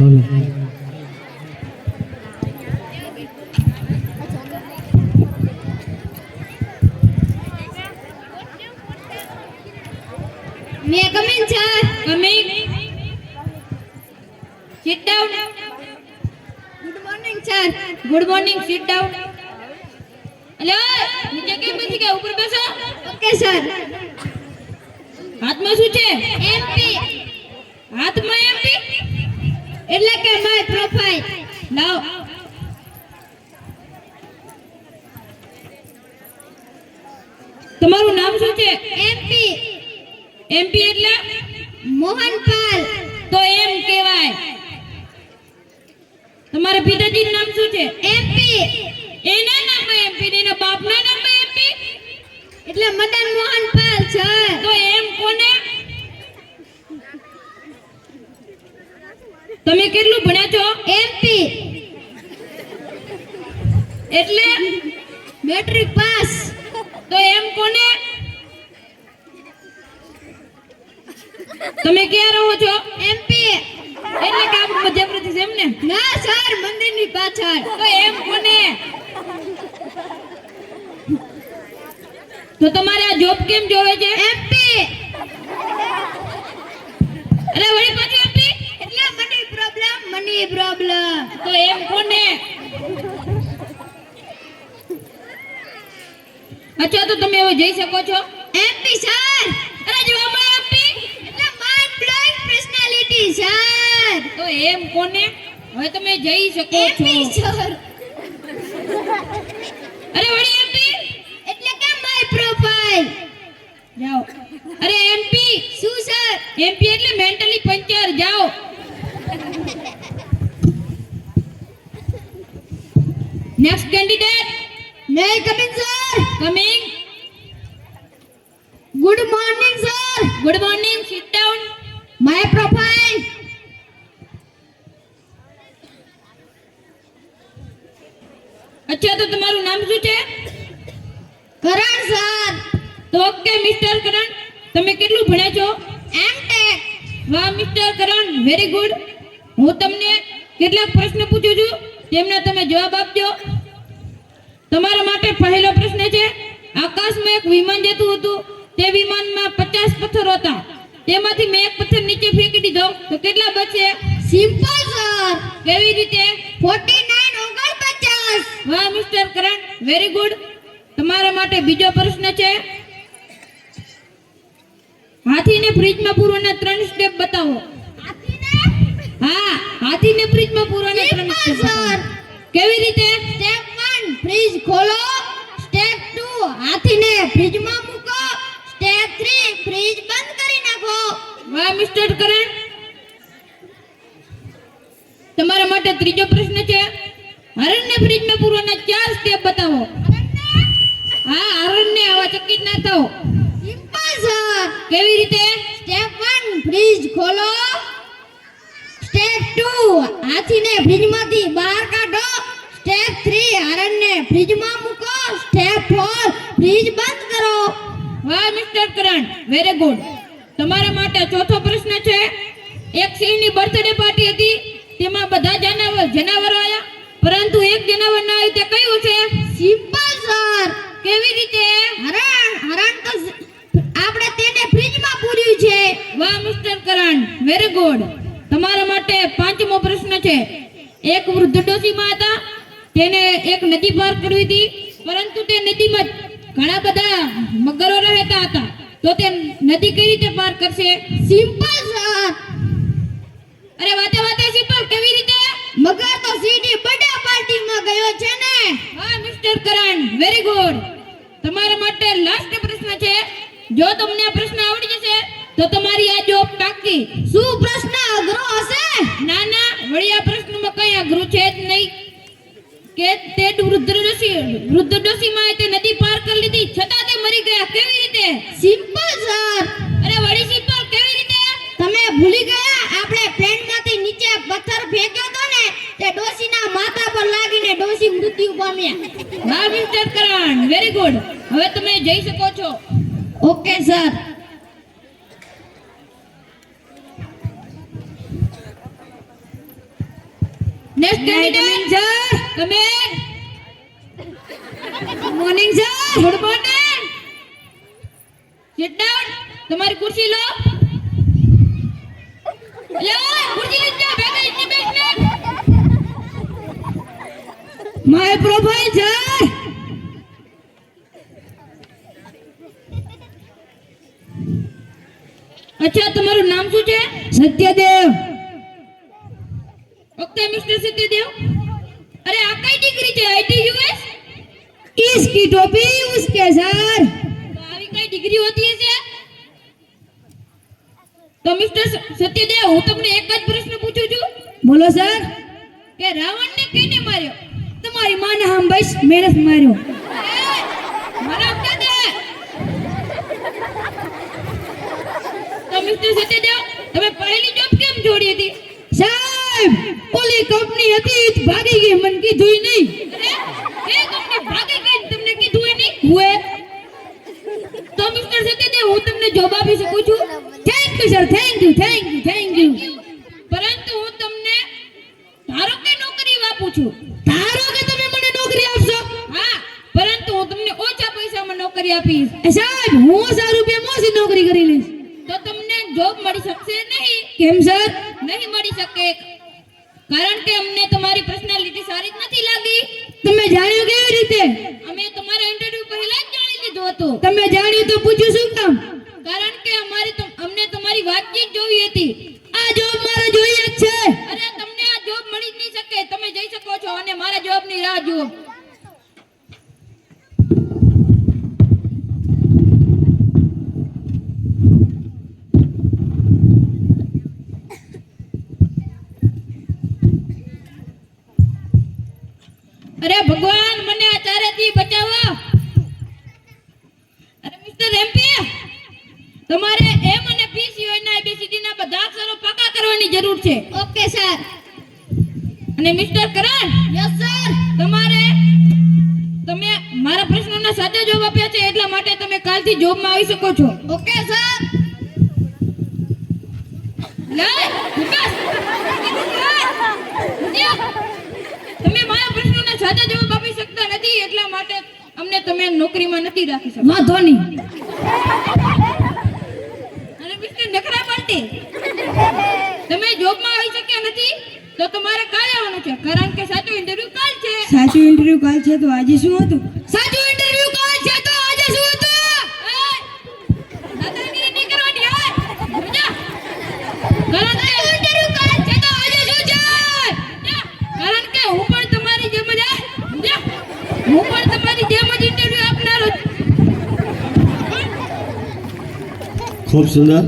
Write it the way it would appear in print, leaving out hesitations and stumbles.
May I come in, sir? Coming. Sit down. Good morning, sir. Good morning. Sit down. Hello નીચે કેમ બેસી ગયા ઉપર બેસો. Okay, sir. હાથમાં શું છે? MP. હાથમાં એમપી એટલે કે my profile. લાવ. તમારું નામ શું છે? MP. એમપી એટલે મોહનપાલ. તો એમ કહેવાય. તમારા પિતાજીનું નામ શું છે? MP. એના નામમાં એમપી ને એના બાપના નામમાં એમપી એટલે મદન મોહનપાલ, sir. તો એમ કોને? તમે કેટલું ભણ્યા છો? MP. એટલે મેટ્રિક પાસ. તો એમ કોને? તમે ક્યાં રહો છો? MP. એટલે કે આપણું મધ્યપ્રદેશ એમ ને? ના, sir, મંદિરની પાછળ. તો એમ કોને? તો તમારે આ જોબ કેમ જોવે છે? MP. અરે વળી પાછું એમપી એટલે મની પ્રોબ્લેમ. તો એમ કોને? અચ્છા તો તમે હવે જઈ શકો છો? MP, sir. અરે જવાબ એમપી એટલે mind blowing personality, sir. તો એમ કોને? હવે તમે જઈ શકો MP, છો. sir. અરે વળી એમપી એટલે કે my profile. જાઓ. અરે એમપી શું, sir? એમપી એટલે મેન્ટલી પંચર. જાઓ. Next candidate May I come in, sir? Coming. Good morning, sir. Good morning. Sit down. My profile. અચ્છા તો તમારું નામ શું છે? Karan, sir. તો ઓકે મિસ્ટર કરણ, તમે કેટલું ભણ્યા છો? M.Tech. વાહ મિસ્ટર કરણ, વેરી ગુડ. હું તમને કેટલાક પ્રશ્ન પૂછું છું, તેમના તમે જવાબ આપજો. તમારા માટે પહેલો પ્રશ્ન છે, આકાશમાં એક વિમાન જતું હતું, તે વિમાનમાં 50 પથ્થરો હતા, તેમાંથી મેં એક પથ્થર નીચે ફેંકી દીધો, તો કેટલા બચે? Simple, sir. કેવી રીતે? 49 49. વાહ મિસ્ટર કરણ, વેરી ગુડ. તમારા માટે બીજો પ્રશ્ન છે, હાથીને ફ્રીજમાં પૂરવાના 3 સ્ટેપ બતાવો. હા, હાથીને ફ્રીજમાં પૂરવાના 3 સ્ટેપ બતાવો. કેવી રીતે? Step 1, ફ્રીજ ખોલો. Step 2, હાથીને ફ્રીજમાં મૂકો. Step 3, ફ્રીજ બંધ કરી નાખો. વાહ મિસ્ટર કરણ. તમારા માટે ત્રીજો પ્રશ્ન છે, હરણને ફ્રીજમાં પૂરવાના 4 સ્ટેપ બતાવો. હા, હરણને આવા ચકિત ના થાઓ. Simple, sir. કેવી રીતે? Step 1, ફ્રીજ ખોલો. Step 2, હાથીને ફ્રીજમાંથી બહાર કાઢો. Step 3, હરણને ફ્રીજમાં મૂકો. Step 4, ફ્રીજ બંધ કરો. વાહ મિસ્ટર કરણ, વેરી ગુડ. તમારા માટે ચોથો પ્રશ્ન છે, એક સિંહની બર્થડે પાર્ટી હતી, તેમાં બધા જનાવરો આવ્યા, પરંતુ એક જનાવર ના આવ્યું, તે કયું છે? Simple, sir. કેવી રીતે? હરણ તો આપણે તેને ફ્રીજમાં પૂર્યું છે. વાહ મિસ્ટર કરણ, વેરી ગુડ. તમારા માટે પાંચમો પ્રશ્ન છે, એક વૃદ્ધ ડોશીમાં હતા, તેને એક નદી પાર કરવી હતી, પરંતુ તે નદીમાં ઘણા બધા મગરો રહેતા હતા, તો તે નદી કઈ રીતે પાર કરશે? Simple, sir. અરે વાતે સિમ્પલ. કેવી રીતે? મગર તો સીધી બર્થડે પાર્ટીમાં ગયો છે ને. વાહ મિસ્ટર કરણ, વેરી ગુડ. તમારા માટે લાસ્ટ પ્રશ્ન છે, જો તમને આ પ્રશ્ન આવડી જશે તો તમારી આ જોબ પાકી. શું પ્રશ્ન અઘરો હશે? ના ના, વળી આ પ્રશ્નમાં કઈ અઘરું છે જ નહીં. કે તે વૃદ્ધ ડોશીમાં તે નદી પાર કરી લીધી, છતાં તે મરી ગયા. કેવી રીતે? Simple, sir. અરે વળી સિમ્પલ. કેવી રીતે? તમે ભૂલી ગયા, આપણે પ્લેનમાંથી નીચે પથ્થર ફેંક્યો તો ને, તે ડોશીના માથા પર લાગીને ડોશી મૃત્યુ પામ્યા. વાહ મિસ્ટર કરણ, વેરી ગુડ. હવે તમે જઈ શકો છો. Okay, sir. Next candidate sir. Come in. Morning sir. Good morning. Sit down. તમારી ખુરશી લો. લે ખુરશી લઈ જા ભેગા in basement. My profile sir. અચ્છા તમારું નામ શું છે? સત્યદેવ. Okay mister Satyadev. અરે આ કઈ ડિગ્રી છે? ITUS? इसकी टोपी उसके सर. તો આવી કઈ ડિગ્રી હોતી હશે? તો મિસ્ટર સત્યદેવ હું તમને એક જ પ્રશ્ન પૂછું છું बोलो सर. કે રાવણને કેને માર્યો? तुम्हारी माँ ने हम बस मेहनत मारो. મને આપી દે. તો મિસ્ટર સત્યદેવ તમે પહેલી જોબ કેમ છોડી હતી? साहब ओली कंपनी હતી જ ભાગી ગઈ મન કીધું નહીં. અરે એ કંપની ભાગી ગઈ ને તમને કીધું ય નહીં? હુએ. તો મિસ્ટર સત્યદેવ હું તમને જોબ આપી શકું છું thank you sir. Thank you thank you thank you. પરંતુ હું તમને ધારો કે નોકરી આપું છું. ધારો કે તમે મને નોકરી આપશો. હા પરંતુ હું તમને ઓછા પૈસામાં નોકરી આપીશ. સાહેબ હું 100 રૂપિયા મોસી નોકરી કરી લઈશ. તો તમને જોબ મળી શકશે નહીં. કેમ સર? નહીં મળી શકે કારણ કે અમને તમારી પર્સનાલિટી સારી જ નથી લાગી. તમે જાણ્યું કેવી રીતે? અમે તમારા ઇન્ટરવ્યુ પહેલા જ જાણી લીધું હતું. તમે જાણ્યું તો પૂછ્યું શું કામ? કારણ કે અમને તમારી વાતચીત જોવી હતી. આ જોબ મારે જોઈએ જ છે. અરે તમને આ જોબ મળી જ નહીં શકે. તમે જઈ શકો છો અને મારા જોબની રાહ જુઓ. અરે ભગવાન મને આ ચારેથી બચાવો. અરે મિસ્ટર એમપી તમારે એમ અને પીસીઓ ના ABCD ના બધા અક્ષરો પાકા કરવાની જરૂર છે. Okay sir. અને મિસ્ટર કરણ યસ સર. તમે મારા પ્રશ્નોના સાચા જવાબ આપ્યા છે એટલા માટે તમે કાલથી જોબમાં આવી શકો છો. Okay sir. લે વિકાસ તમે મારા પ્રશ્નોના સાચા જવાબ આપી શકતા નથી એટલા માટે અમને તમે નોકરીમાં નથી રાખી શકતા. વાંધો નહીં. અને મિસ્ટર નખરા પાર્ટી તમે જોબમાં આવી શક્યા નથી તો તમારે કાલે આવવાનું છે કારણ કે સાચું ઇન્ટરવ્યુ કાલ છે. સાચું ઇન્ટરવ્યુ કાલ છે તો આજે શું હતું? સાચું ઇન્ટરવ્યુ કાલ છે તો આજે શું હતું? દાદાગીરી નહીં કરવાની હવે સમજ્યા? કારણ કે ઇન્ટરવ્યુ કાલ છે તો આજે શું છે? કારણ કે હું પણ તમારી જેમ જ સમજ્યા? હું પણ તમારી જેમ જ ઇન્ટરવ્યુ આપનારો છું. ખૂબ સુંદર.